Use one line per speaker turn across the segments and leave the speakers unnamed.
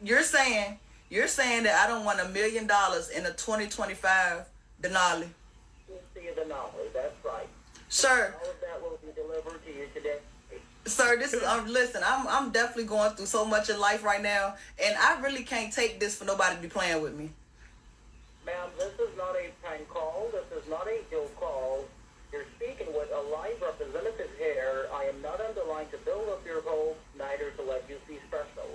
you're saying that I don't want $1 million in a 2025 Denali.
$50, that's right.
Sir.
All of that will be delivered to you today.
Sir, this is listen, I'm definitely going through so much in life right now, and I really can't take this for nobody to be playing with me.
Ma'am, this is not a prank call. This is not a joke call. You're speaking with a live representative here. I am not on the line to build up your hopes, neither to let you see special.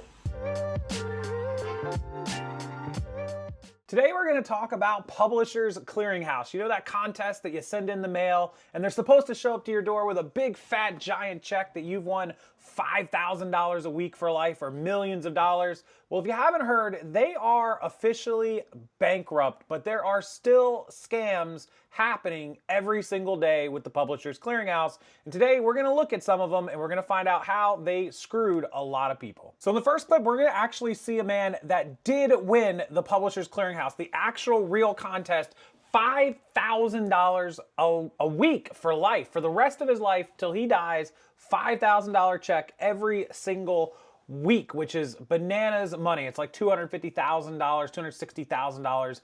Today we're going to talk about Publishers Clearinghouse. You know that contest that you send in the mail and they're supposed to show up to your door with a big fat giant check that you've won $5,000 a week for life or millions of dollars? Well, if you haven't heard, they are officially bankrupt, but there are still scams happening every single day with the Publishers Clearinghouse. And today we're going to look at some of them and we're going to find out how they screwed a lot of people. So in the first clip, we're going to actually see a man that did win the Publishers Clearinghouse, the actual real contest, $5,000 a week for life, for the rest of his life till he dies, $5,000 check every single week, which is bananas money. It's like $250,000, $260,000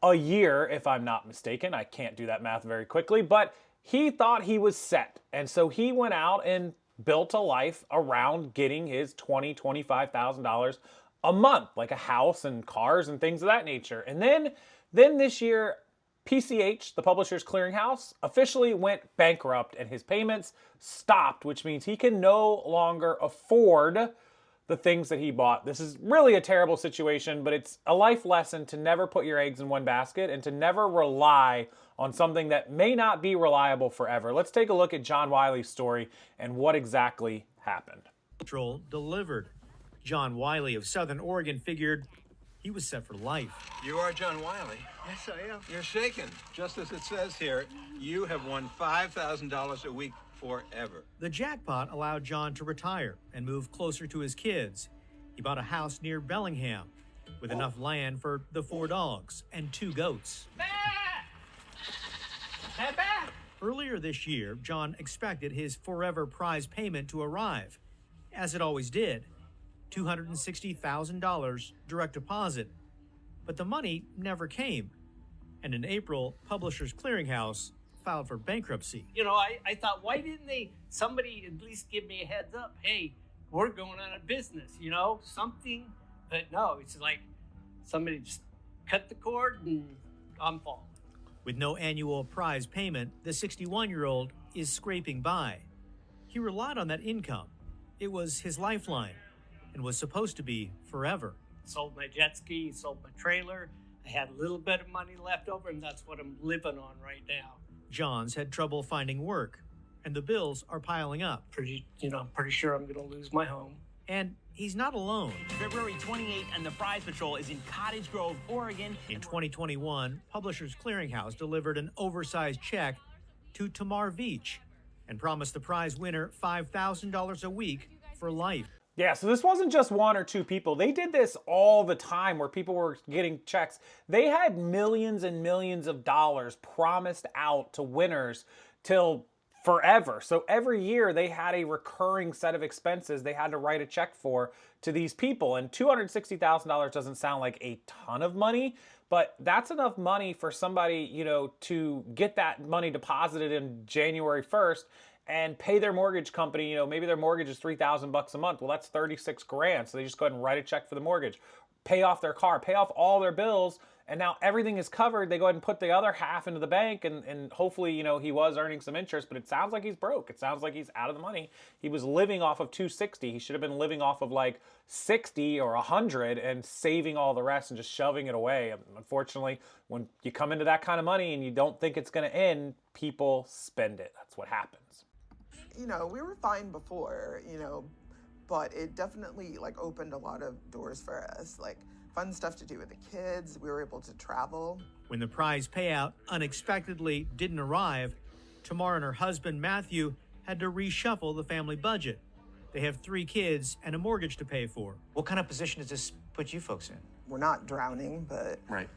a year, if I'm not mistaken. I can't do that math very quickly, but he thought he was set. And so he went out and built a life around getting his $20,000, $25,000 a month, like a house and cars and things of that nature. And then this year, PCH, the Publishers Clearinghouse, officially went bankrupt and his payments stopped, which means he can no longer afford the things that he bought. This is really a terrible situation, but it's a life lesson to never put your eggs in one basket and to never rely on something that may not be reliable forever. Let's take a look at John Wiley's story and what exactly happened.
Patrol delivered. John Wiley of Southern Oregon figured he was set for life.
You are John Wiley.
Yes, I am.
You're shaken. Just as it says here, you have won $5,000 a week forever.
The jackpot allowed John to retire and move closer to his kids. He bought a house near Bellingham with enough land for the 4 dogs and 2 goats. Earlier this year, John expected his forever prize payment to arrive, as it always did, $260,000 direct deposit. But the money never came. And in April, Publishers Clearinghouse filed for bankruptcy.
You know, I thought, why didn't somebody at least give me a heads up? Hey, we're going out of business, you know, something. But no, it's like somebody just cut the cord and I'm falling.
With no annual prize payment, the 61-year-old is scraping by. He relied on that income. It was his lifeline and was supposed to be forever.
Sold my jet ski, sold my trailer. I had a little bit of money left over, and that's what I'm living on right now.
John's had trouble finding work, and the bills are piling up.
Pretty sure I'm going to lose my home.
And he's not alone.
February 28th, and the Prize Patrol is in Cottage Grove, Oregon.
In 2021, Publishers Clearinghouse delivered an oversized check to Tamar Veach and promised the prize winner $5,000 a week for life.
Yeah, so this wasn't just 1 or 2 people. They did this all the time where people were getting checks. They had millions and millions of dollars promised out to winners till forever. So every year they had a recurring set of expenses they had to write a check for to these people. And $260,000 doesn't sound like a ton of money, but that's enough money for somebody, you know, to get that money deposited in January 1st and pay their mortgage company. You know, maybe their mortgage is $3,000 a month. Well, that's 36 grand. So they just go ahead and write a check for the mortgage, pay off their car, pay off all their bills, and now everything is covered. They go ahead and put the other half into the bank, and hopefully, you know, he was earning some interest, but it sounds like he's broke. It sounds like he's out of the money. He was living off of $260. He should have been living off of like $60 or $100 and saving all the rest and just shoving it away. Unfortunately, when you come into that kind of money and you don't think it's going to end, people spend it. That's what happens.
You know, we were fine before, you know, but it definitely like opened a lot of doors for us, like fun stuff to do with the kids. We were able to travel.
When the prize payout unexpectedly didn't arrive, Tamar and her husband, Matthew, had to reshuffle the family budget. They have 3 kids and a mortgage to pay for.
What kind of position does this put you folks in?
We're not drowning, but
right.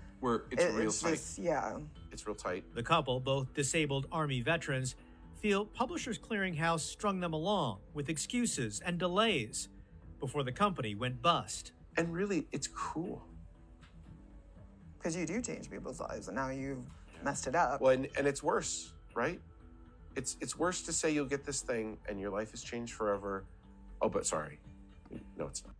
It's real tight.
Just, yeah.
It's real tight.
The couple, both disabled Army veterans, feel Publishers Clearinghouse strung them along with excuses and delays before the company went bust.
And really, it's cruel.
Because you do change people's lives, and now you've messed it up.
Well, and it's worse, right? It's worse to say you'll get this thing and your life has changed forever. Oh, but sorry. No, it's not.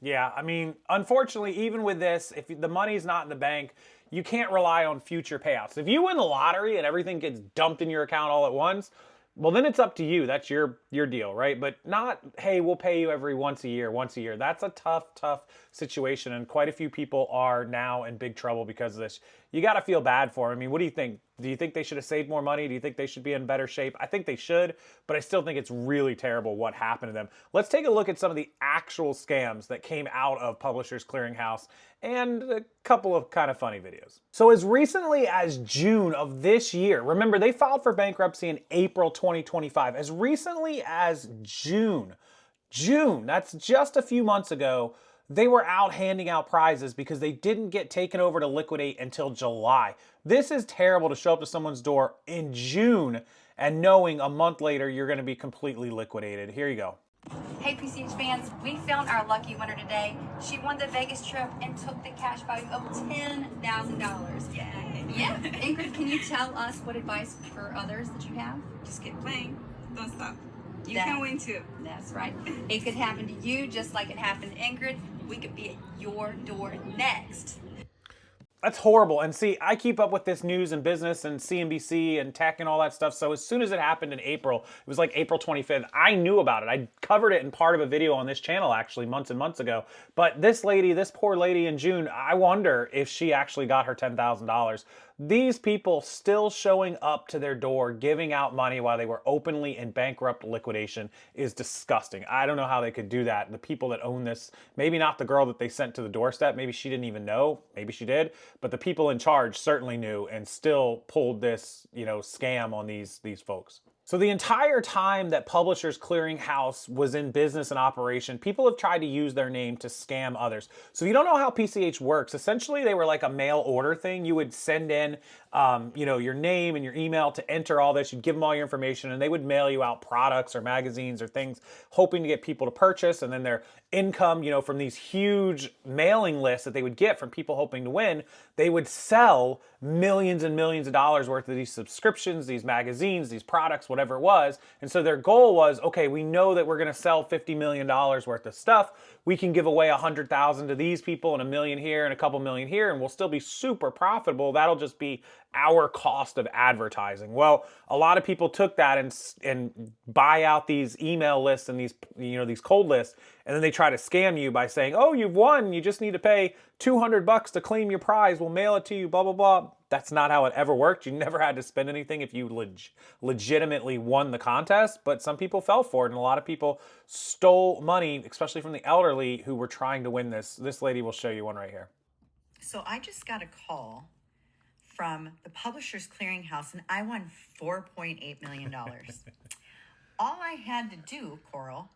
Yeah, I mean, unfortunately, even with this, if the money's not in the bank, you can't rely on future payouts. If you win the lottery and everything gets dumped in your account all at once, well, then it's up to you. That's your deal, right? But not, hey, we'll pay you every once a year. That's a tough situation, and quite a few people are now in big trouble because of this. You got to feel bad for them. I mean, what do you think? Do you think they should have saved more money? Do you think they should be in better shape? I think they should, but I still think it's really terrible what happened to them. Let's take a look at some of the actual scams that came out of Publishers Clearinghouse and a couple of kind of funny videos. So as recently as June of this year, remember they filed for bankruptcy in April 2025. As recently as June, that's just a few months ago, they were out handing out prizes because they didn't get taken over to liquidate until July. This is terrible to show up to someone's door in June and knowing a month later you're going to be completely liquidated. Here you go.
Hey PCH fans, we found our lucky winner today. She won the Vegas trip and took the cash value of $10,000. Yeah. Ingrid, can you tell us what advice for others that you have?
Just keep playing. Don't stop. You can win too.
That's right. It could happen to you just like it happened to Ingrid. We could be at your door next.
That's horrible. And see, I keep up with this news and business and CNBC and tech and all that stuff. So as soon as it happened in April, it was like April 25th, I knew about it. I covered it in part of a video on this channel actually months and months ago. But this lady, this poor lady in June, I wonder if she actually got her $10,000. These people still showing up to their door, giving out money while they were openly in bankrupt liquidation is disgusting. I don't know how they could do that. The people that own this, maybe not the girl that they sent to the doorstep, maybe she didn't even know, maybe she did, but the people in charge certainly knew and still pulled this, scam on these folks. So the entire time that Publishers Clearinghouse was in business and operation, people have tried to use their name to scam others. So if you don't know how PCH works, essentially they were like a mail order thing. You would send in, your name and your email to enter all this. You'd give them all your information and they would mail you out products or magazines or things hoping to get people to purchase. And then their income, from these huge mailing lists that they would get from people hoping to win, they would sell millions and millions of dollars worth of these subscriptions, these magazines, these products, whatever it was. And so their goal was, okay, we know that we're going to sell $50 million worth of stuff. We can give away 100,000 to these people and $1 million here and a couple million here, and we'll still be super profitable. That'll just be our cost of advertising. Well, a lot of people took that and buy out these email lists and these cold lists, and then they try to scam you by saying, oh, you've won, you just need to pay $200 to claim your prize, we'll mail it to you, blah, blah, blah. That's not how it ever worked. You never had to spend anything if you legitimately won the contest, but some people fell for it, and a lot of people stole money, especially from the elderly who were trying to win this. This lady will show you one right here.
So I just got a call from the Publishers Clearinghouse, and I won $4.8 million. All I had to do, Coral,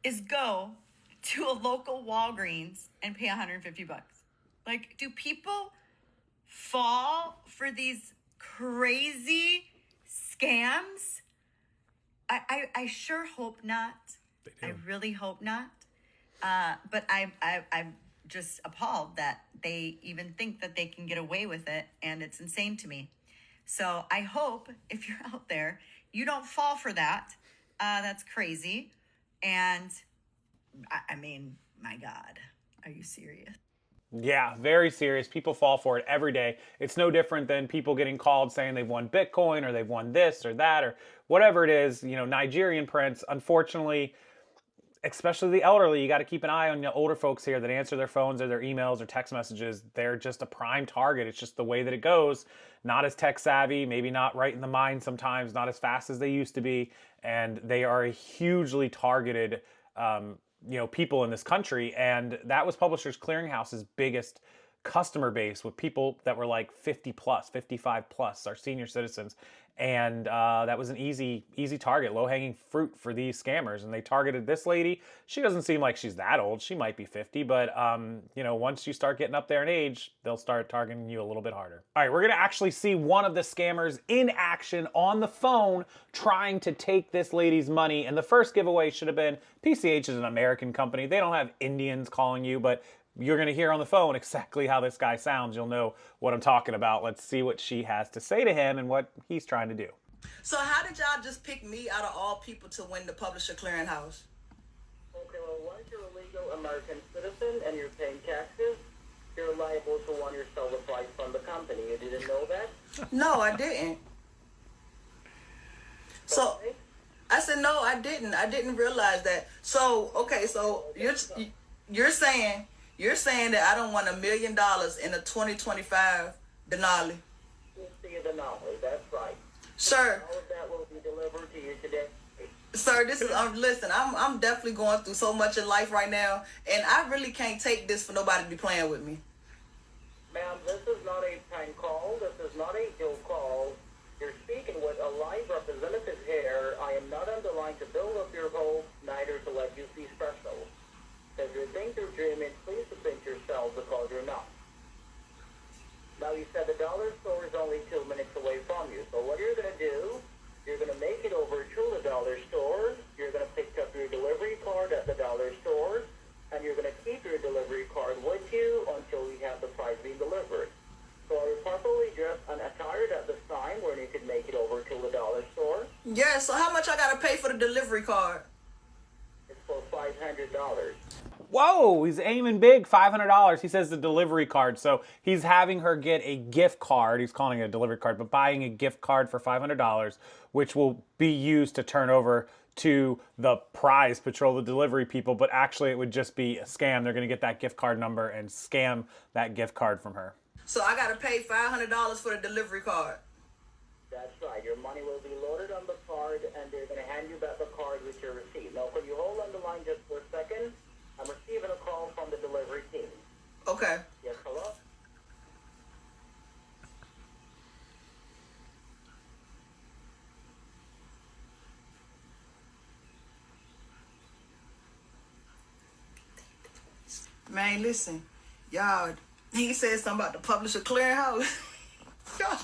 is go to a local Walgreens and pay $150. Like, do people fall for these crazy scams? I sure hope not. I really hope not. But I'm just appalled that they even think that they can get away with it, and it's insane to me. So I hope if you're out there, you don't fall for that. That's crazy. And I mean, my God, are you serious?
Yeah, very serious. People fall for it every day. It's no different than people getting called saying they've won Bitcoin or they've won this or that or whatever it is. Nigerian prince, unfortunately, especially the elderly, you got to keep an eye on the older folks here that answer their phones or their emails or text messages. They're just a prime target. It's just the way that it goes. Not as tech savvy, maybe not right in the mind sometimes, not as fast as they used to be. And they are a hugely targeted people in this country. And that was Publishers Clearinghouse's biggest customer base with people that were like 50 plus, 55 plus, our senior citizens. And that was an easy target, low-hanging fruit for these scammers. And they targeted this lady. She doesn't seem like she's that old. She might be 50, but you know, once you start getting up there in age, they'll start targeting you a little bit harder. All right, we're gonna actually see one of the scammers in action on the phone trying to take this lady's money. And the first giveaway should have been, PCH is an American company. They don't have Indians calling you, but you're going to hear on the phone exactly how this guy sounds. You'll know what I'm talking about. Let's see what she has to say to him and what he's trying to do.
So how did y'all just pick me out of all people to win the Publisher Clearinghouse?
Okay, well, once you're a legal American citizen and you're paying taxes, you're liable to want your sell the price from the company. You didn't know that?
No, I didn't. So I said, no, I didn't. I didn't realize that. So, okay, so you're saying that I don't want $1 million in a 2025 Denali.
See a Denali, that's right.
Sir.
All of that will be delivered to you today.
Sir, this is listen, I'm definitely going through so much in life right now, and I really can't take this for nobody to be playing with me.
Ma'am, this is not a prank call. This is not a joke call. You're speaking with a live representative here. I am not on the line to build up your hope, neither to let you see special. If you think you're dreaming, please think yourself because you're not. Now, you said the dollar store is only 2 minutes away from you. So what you're going to do, you're going to make it over to the dollar store. You're going to pick up your delivery card at the dollar store. And you're going to keep your delivery card with you until we have the prize being delivered. So are you properly dressed and attired at this time where you can make it over to the dollar store?
Yeah, so how much I got to pay for the delivery card?
It's for $500.
Whoa, he's aiming big, $500. He says the delivery card. So he's having her get a gift card. He's calling it a delivery card, but buying a gift card for $500, which will be used to turn over to the prize patrol, the delivery people. But actually it would just be a scam. They're going to get that gift card number and scam that gift card from her.
So I got to pay $500 for the delivery card.
That's right. Your money will be loaded on the card, and they're going to hand you back the card with your receipt. Now, can you hold on the line just for a second? I'm receiving a call from the delivery team.
Okay.
Yes, hello?
Man, listen. Y'all, he said something about the Publisher Clearinghouse. Y'all,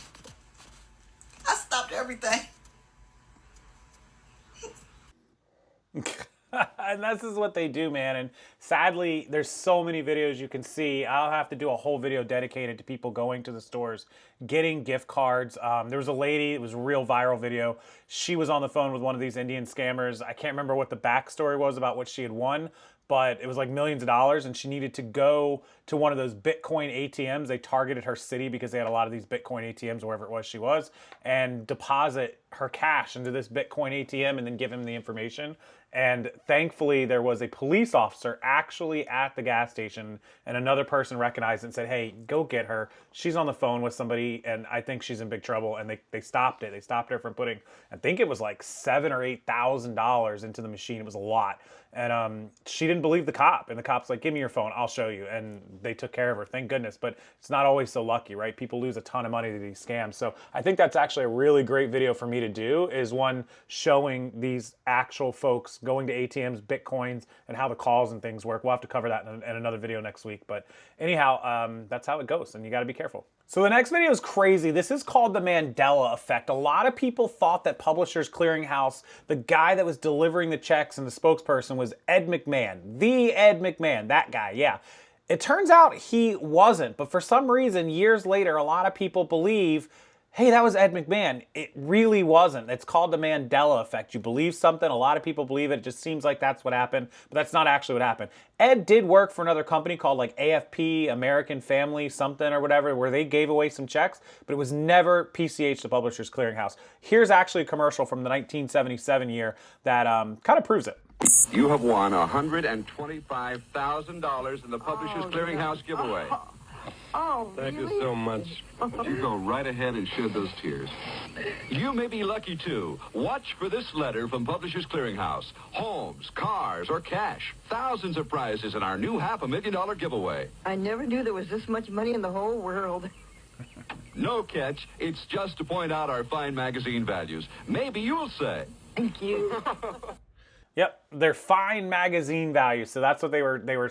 I stopped everything.
And this is what they do, man. And sadly, there's so many videos you can see. I'll have to do a whole video dedicated to people going to the stores, getting gift cards. There was a lady, it was a real viral video. She was on the phone with one of these Indian scammers. I can't remember what the backstory was about what she had won, but it was like millions of dollars, and she needed to go to one of those Bitcoin ATMs. They targeted her city because they had a lot of these Bitcoin ATMs wherever it was she was, and deposit her cash into this Bitcoin ATM and then give him the information. And thankfully, there was a police officer actually at the gas station, and another person recognized it and said, hey, go get her. She's on the phone with somebody, and I think she's in big trouble. And they stopped it. They stopped her from putting, I think it was like $7,000 or $8,000 into the machine. It was a lot. And she didn't believe the cop. And the cop's like, give me your phone. I'll show you. And they took care of her. Thank goodness. But it's not always so lucky, right? People lose a ton of money to these scams. So I think that's actually a really great video for me to do, is one showing these actual folks going to ATMs, Bitcoins, and how the calls and things work. We'll have to cover that in another video next week. But anyhow, that's how it goes. And you got to be careful. So the next video is crazy. This is called the Mandela effect. A lot of people thought that Publishers Clearinghouse, the guy that was delivering the checks and the spokesperson, was Ed McMahon. The Ed McMahon, that guy, yeah. It turns out he wasn't, but for some reason, years later, a lot of people believe, hey, that was Ed McMahon. It really wasn't. It's called the Mandela effect. You believe something, a lot of people believe it. It just seems like that's what happened, but that's not actually what happened. Ed did work for another company called like AFP, American Family something or whatever, where they gave away some checks, but it was never PCH, the Publishers Clearinghouse. Here's actually a commercial from the 1977 year that kind of proves it.
You have won $125,000 in the Publishers Clearinghouse giveaway.
Oh,
Thank
really?
you so much.
You go right ahead and shed those tears. You may be lucky, too. Watch for this letter from Publishers Clearinghouse. Homes, cars, or cash. Thousands of prizes in our new $500,000 giveaway.
I never knew there was this much money in the whole world.
No catch. It's just to point out our fine magazine values. Maybe you'll say.
Thank you.
Yep, they're fine magazine values. So that's what they were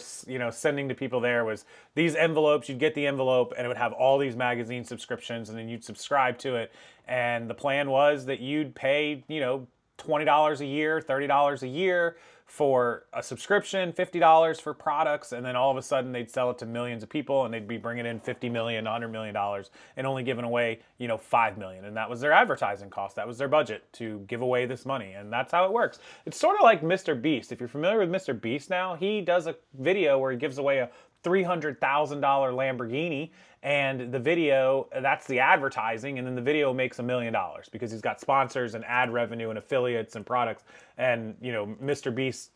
sending to people. There was these envelopes. You'd get the envelope and it would have all these magazine subscriptions, and then you'd subscribe to it. And the plan was that you'd pay, $20 a year, $30 a year for a subscription, $50 for products, and then all of a sudden they'd sell it to millions of people, and they'd be bringing in $50 million, $100 million, and only giving away, $5 million. And that was their advertising cost. That was their budget to give away this money, and that's how it works. It's sort of like Mr. Beast. If you're familiar with Mr. Beast now, he does a video where he gives away a $300,000 Lamborghini, and the video, that's the advertising, and then the video makes $1 million because he's got sponsors and ad revenue and affiliates and products and, Mr. Beast,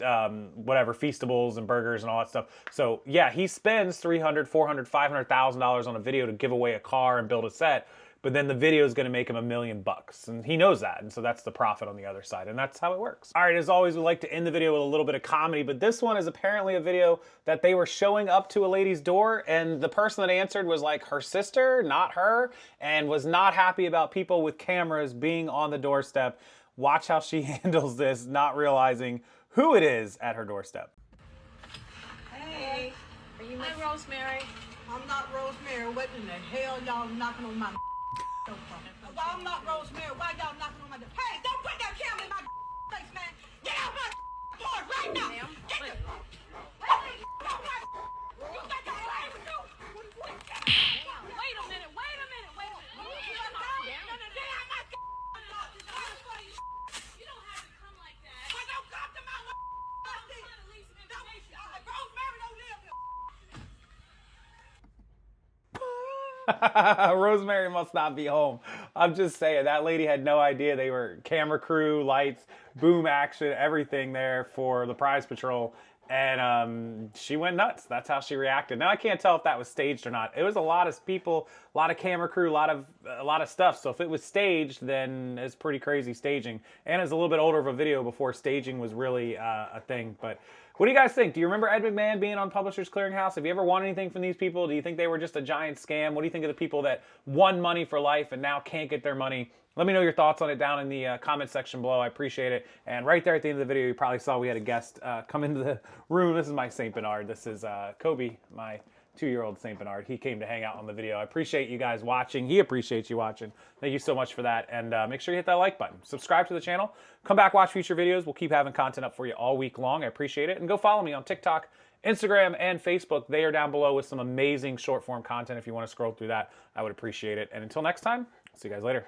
whatever, Feastables and burgers and all that stuff. So yeah, he spends $300,000, $400,000, $500,000 on a video to give away a car and build a set. But then the video is going to make him $1 million, and he knows that, and so that's the profit on the other side, and that's how it works. All right, as always, we like to end the video with a little bit of comedy, but this one is apparently a video that they were showing up to a lady's door, and the person that answered was like her sister, not her, and was not happy about people with cameras being on the doorstep. Watch how she handles this, not realizing who it is at her doorstep.
Hey, are you my Rosemary? I'm not Rosemary. What in the hell y'all knocking on my door for? Well, I'm not Rosemary. Why y'all knocking on my door? Hey, don't put that camera in my face, man. Get out my door right now. Get the... Hey, you got to play with you. Wait a minute. Get out my you don't have to come like that. Well, don't come to my Rosemary don't live here.
Rosemary must not be home. I'm just saying, that lady had no idea they were camera crew, lights, boom action, everything there for the prize patrol. And she went nuts. That's how she reacted. Now I can't tell if that was staged or not. It was a lot of people, a lot of camera crew, a lot of stuff. So if it was staged, then it's pretty crazy staging. And it's a little bit older of a video before staging was really a thing. But what do you guys think? Do you remember Ed McMahon being on Publishers Clearinghouse? Have you ever won anything from these people? Do you think they were just a giant scam? What do you think of the people that won money for life and now can't get their money? Let me know your thoughts on it down in the comment section below. I appreciate it. And right there at the end of the video, you probably saw we had a guest come into the room. This is my St. Bernard. This is Kobe, my 2-year-old St. Bernard. He came to hang out on the video. I appreciate you guys watching. He appreciates you watching. Thank you so much for that. And make sure you hit that like button. Subscribe to the channel. Come back, watch future videos. We'll keep having content up for you all week long. I appreciate it. And go follow me on TikTok, Instagram, and Facebook. They are down below with some amazing short form content. If you want to scroll through that, I would appreciate it. And until next time, see you guys later.